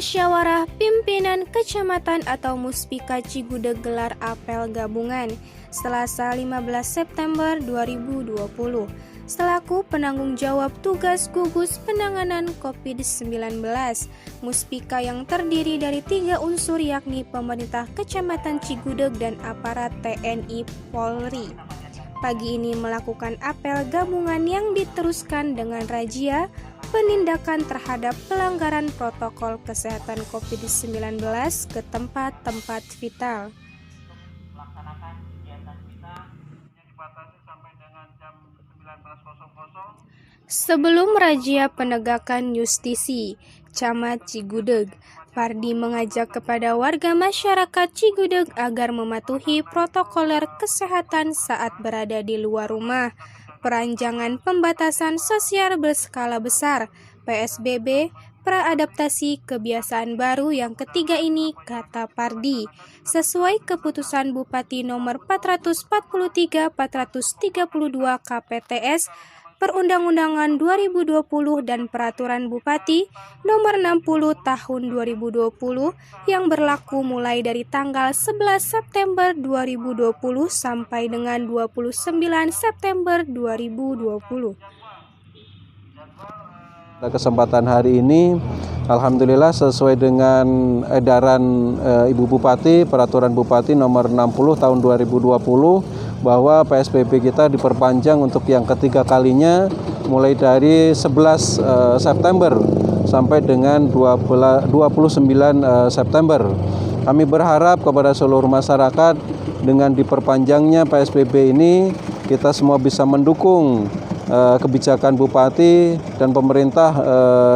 Musyawarah Pimpinan Kecamatan atau Muspika Cigudeg gelar apel gabungan Selasa 15 September 2020 selaku penanggung jawab tugas gugus penanganan COVID-19. Muspika yang terdiri dari 3 unsur yakni pemerintah Kecamatan Cigudeg dan aparat TNI Polri. Pagi ini melakukan apel gabungan yang diteruskan dengan razia penindakan terhadap pelanggaran protokol kesehatan COVID-19 ke tempat-tempat vital. Melaksanakan kegiatan kita yang dibatasi sampai dengan jam 19.00. Sebelum razia penegakan justisi, Camat Cigudeg, Pardi mengajak kepada warga masyarakat Cigudeg agar mematuhi protokoler kesehatan saat berada di luar rumah. Perancangan pembatasan sosial berskala besar, PSBB, praadaptasi kebiasaan baru yang ketiga ini, kata Pardi, sesuai keputusan Bupati nomor 443/432 KPTS Perundang-undangan 2020 dan Peraturan Bupati Nomor 60 Tahun 2020 yang berlaku mulai dari tanggal 11 September 2020 sampai dengan 29 September 2020. Pada kesempatan hari ini, alhamdulillah sesuai dengan edaran Ibu Bupati, Peraturan Bupati Nomor 60 Tahun 2020, bahwa PSBB kita diperpanjang untuk yang ketiga kalinya mulai dari 11 September sampai dengan 29 September. Kami berharap kepada seluruh masyarakat dengan diperpanjangnya PSBB ini kita semua bisa mendukung kebijakan Bupati dan pemerintah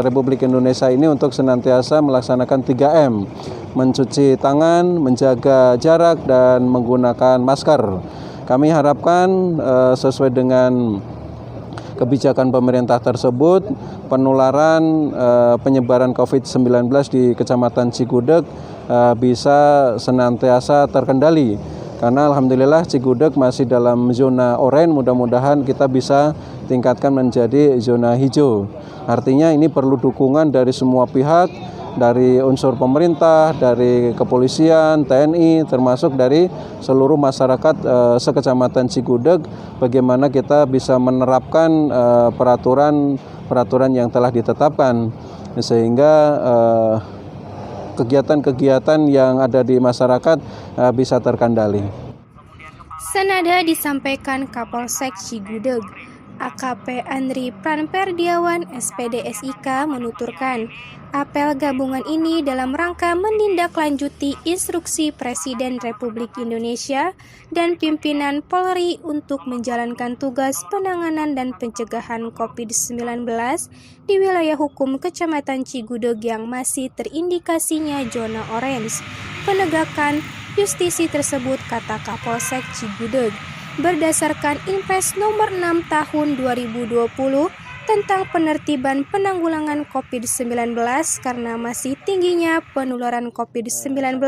Republik Indonesia ini untuk senantiasa melaksanakan 3M, mencuci tangan, menjaga jarak, dan menggunakan masker. Kami harapkan sesuai dengan kebijakan pemerintah tersebut, penularan penyebaran COVID-19 di Kecamatan Cigudeg bisa senantiasa terkendali. Karena alhamdulillah Cigudeg masih dalam zona oranye, mudah-mudahan kita bisa tingkatkan menjadi zona hijau. Artinya ini perlu dukungan dari semua pihak, dari unsur pemerintah, dari kepolisian, TNI, termasuk dari seluruh masyarakat sekecamatan Cigudeg, bagaimana kita bisa menerapkan peraturan yang telah ditetapkan, sehingga kegiatan-kegiatan yang ada di masyarakat bisa terkendali. Senada disampaikan Kapolsek Cigudeg, AKP Andri Pranperdiawan SPD SIK menuturkan, apel gabungan ini dalam rangka menindaklanjuti instruksi Presiden Republik Indonesia dan pimpinan Polri untuk menjalankan tugas penanganan dan pencegahan COVID-19 di wilayah hukum Kecamatan Cigudeg yang masih terindikasinya zona orange. Penegakan justisi tersebut, kata Kapolsek Cigudeg, berdasarkan Inpres nomor 6 tahun 2020 tentang penertiban penanggulangan COVID-19 karena masih tingginya penularan COVID-19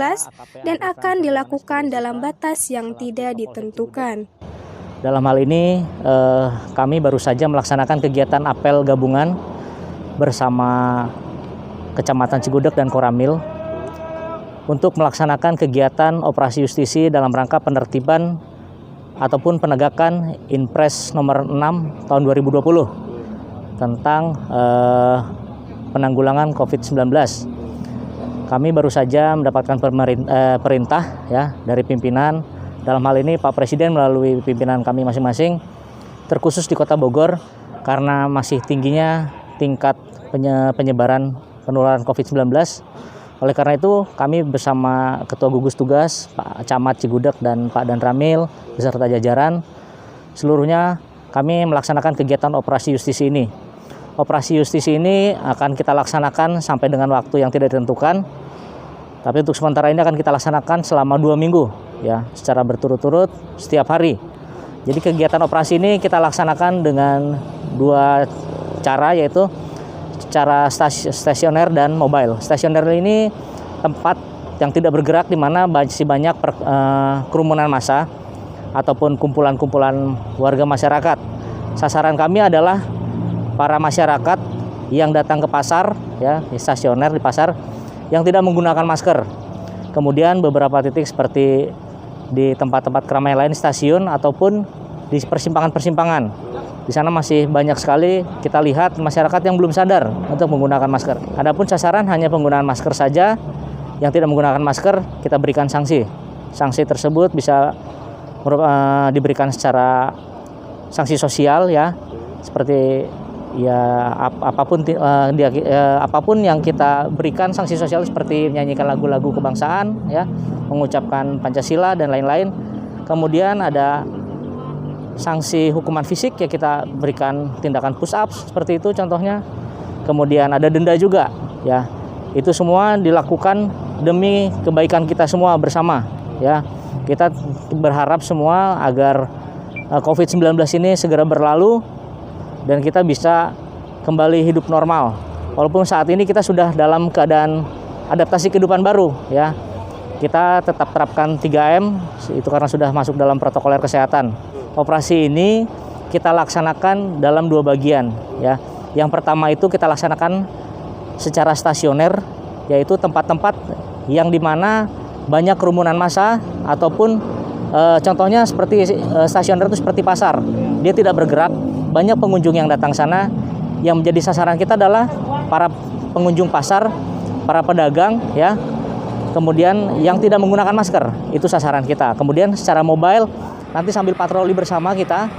dan akan dilakukan dalam batas yang tidak ditentukan. Dalam hal ini kami baru saja melaksanakan kegiatan apel gabungan bersama Kecamatan Cigudeg dan Koramil untuk melaksanakan kegiatan operasi justisi dalam rangka penertiban ataupun penegakan Inpres nomor 6 tahun 2020 tentang penanggulangan COVID-19. Kami baru saja mendapatkan perintah ya dari pimpinan, dalam hal ini Pak Presiden melalui pimpinan kami masing-masing, terkhusus di Kota Bogor karena masih tingginya tingkat penyebaran penularan COVID-19. Oleh karena itu, kami bersama Ketua Gugus Tugas, Pak Camat Cigudeg dan Pak Dan Ramil, beserta jajaran, seluruhnya kami melaksanakan kegiatan operasi justisi ini. Operasi justisi ini akan kita laksanakan sampai dengan waktu yang tidak ditentukan. Tapi untuk sementara ini akan kita laksanakan selama 2 minggu, ya, secara berturut-turut setiap hari. Jadi kegiatan operasi ini kita laksanakan dengan 2 cara, yaitu secara stasioner dan mobile. Stasioner ini tempat yang tidak bergerak di mana masih banyak kerumunan massa ataupun kumpulan-kumpulan warga masyarakat. Sasaran kami adalah para masyarakat yang datang ke pasar, ya, stasioner di pasar, yang tidak menggunakan masker. Kemudian beberapa titik seperti di tempat-tempat keramaian lain, stasiun ataupun di persimpangan-persimpangan. Di sana masih banyak sekali kita lihat masyarakat yang belum sadar untuk menggunakan masker. Adapun sasaran hanya penggunaan masker saja. Yang tidak menggunakan masker kita berikan sanksi. Sanksi tersebut bisa diberikan secara sanksi sosial ya, seperti ya apapun yang kita berikan sanksi sosial seperti menyanyikan lagu-lagu kebangsaan ya, mengucapkan Pancasila dan lain-lain. Kemudian ada sanksi hukuman fisik ya, kita berikan tindakan push up seperti itu contohnya. Kemudian ada denda juga ya. Itu semua dilakukan demi kebaikan kita semua bersama ya. Kita berharap semua agar COVID-19 ini segera berlalu dan kita bisa kembali hidup normal. Walaupun saat ini kita sudah dalam keadaan adaptasi kehidupan baru ya. Kita tetap terapkan 3M itu karena sudah masuk dalam protokoler kesehatan. Operasi ini kita laksanakan dalam 2 bagian ya. Yang pertama itu kita laksanakan secara stasioner, yaitu tempat-tempat yang dimana banyak kerumunan massa ataupun contohnya seperti stasioner itu seperti pasar, dia tidak bergerak, banyak pengunjung yang datang sana. Yang menjadi sasaran kita adalah para pengunjung pasar, para pedagang ya, kemudian yang tidak menggunakan masker, itu sasaran kita. Kemudian secara mobile nanti sambil patroli bersama kita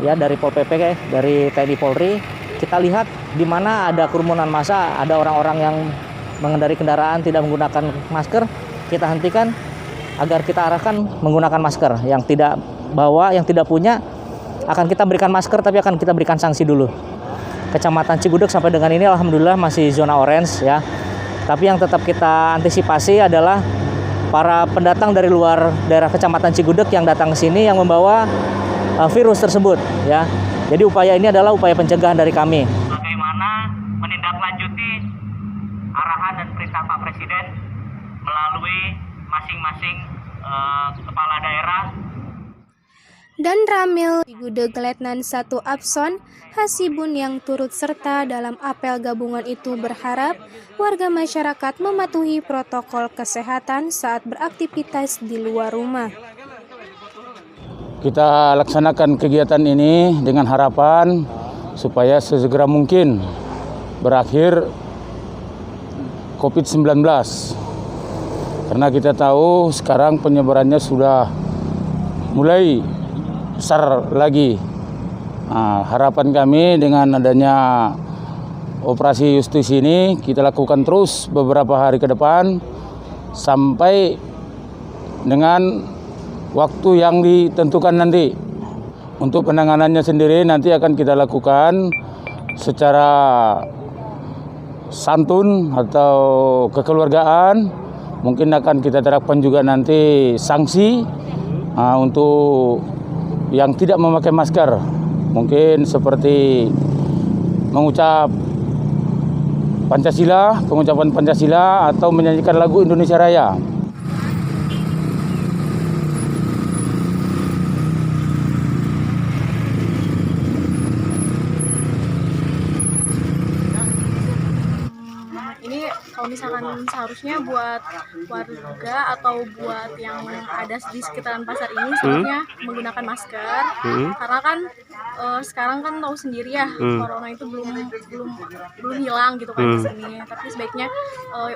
ya, dari Pol PP, dari TNI Polri, kita lihat di mana ada kerumunan massa, ada orang-orang yang mengendari kendaraan tidak menggunakan masker, kita hentikan agar kita arahkan menggunakan masker. Yang tidak bawa, yang tidak punya, akan kita berikan masker tapi akan kita berikan sanksi dulu. Kecamatan Cigudeg sampai dengan ini alhamdulillah masih zona orange ya. Tapi yang tetap kita antisipasi adalah para pendatang dari luar daerah Kecamatan Cigudeg yang datang ke sini yang membawa virus tersebut ya. Jadi upaya ini adalah upaya pencegahan dari kami. Bagaimana menindaklanjuti arahan dan perintah Pak Presiden melalui masing-masing kepala daerah. Dan Ramil Cigudeg Letnan 1 Abson Hasibun yang turut serta dalam apel gabungan itu berharap warga masyarakat mematuhi protokol kesehatan saat beraktivitas di luar rumah. Kita laksanakan kegiatan ini dengan harapan supaya sesegera mungkin berakhir COVID-19. Karena kita tahu sekarang penyebarannya sudah mulai besar lagi. Nah, harapan kami dengan adanya operasi Justis ini kita lakukan terus beberapa hari ke depan sampai dengan waktu yang ditentukan nanti. Untuk penanganannya sendiri nanti akan kita lakukan secara santun atau kekeluargaan. Mungkin akan kita terapkan juga nanti sanksi untuk yang tidak memakai masker. Mungkin seperti mengucap Pancasila, pengucapan Pancasila atau menyanyikan lagu Indonesia Raya. Kalau misalkan seharusnya buat warga atau buat yang ada di sekitaran pasar ini seharusnya menggunakan masker, karena kan sekarang kan tahu sendiri ya corona itu belum hilang gitu kan di sini. Tapi sebaiknya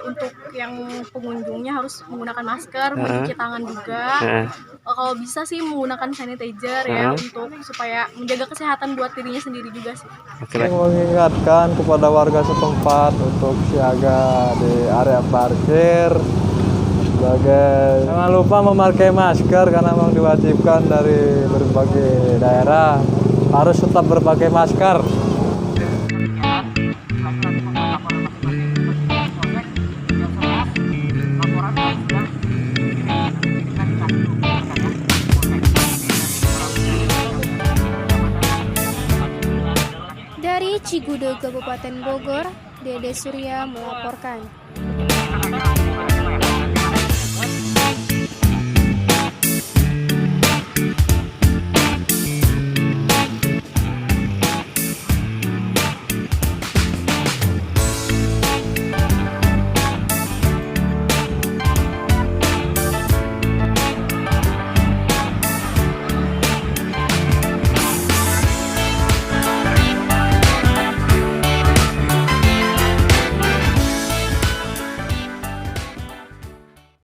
untuk yang pengunjungnya harus menggunakan masker, mencuci tangan juga. Kalau bisa sih menggunakan sanitizer ya untuk supaya menjaga kesehatan buat dirinya sendiri juga sih. Mengingatkan kepada warga setempat untuk siaga di area parkir. Jangan lupa memakai masker karena memang diwajibkan dari berbagai daerah harus tetap berpakai masker. Dari Cigudeg, Kabupaten Bogor, Dede Surya melaporkan.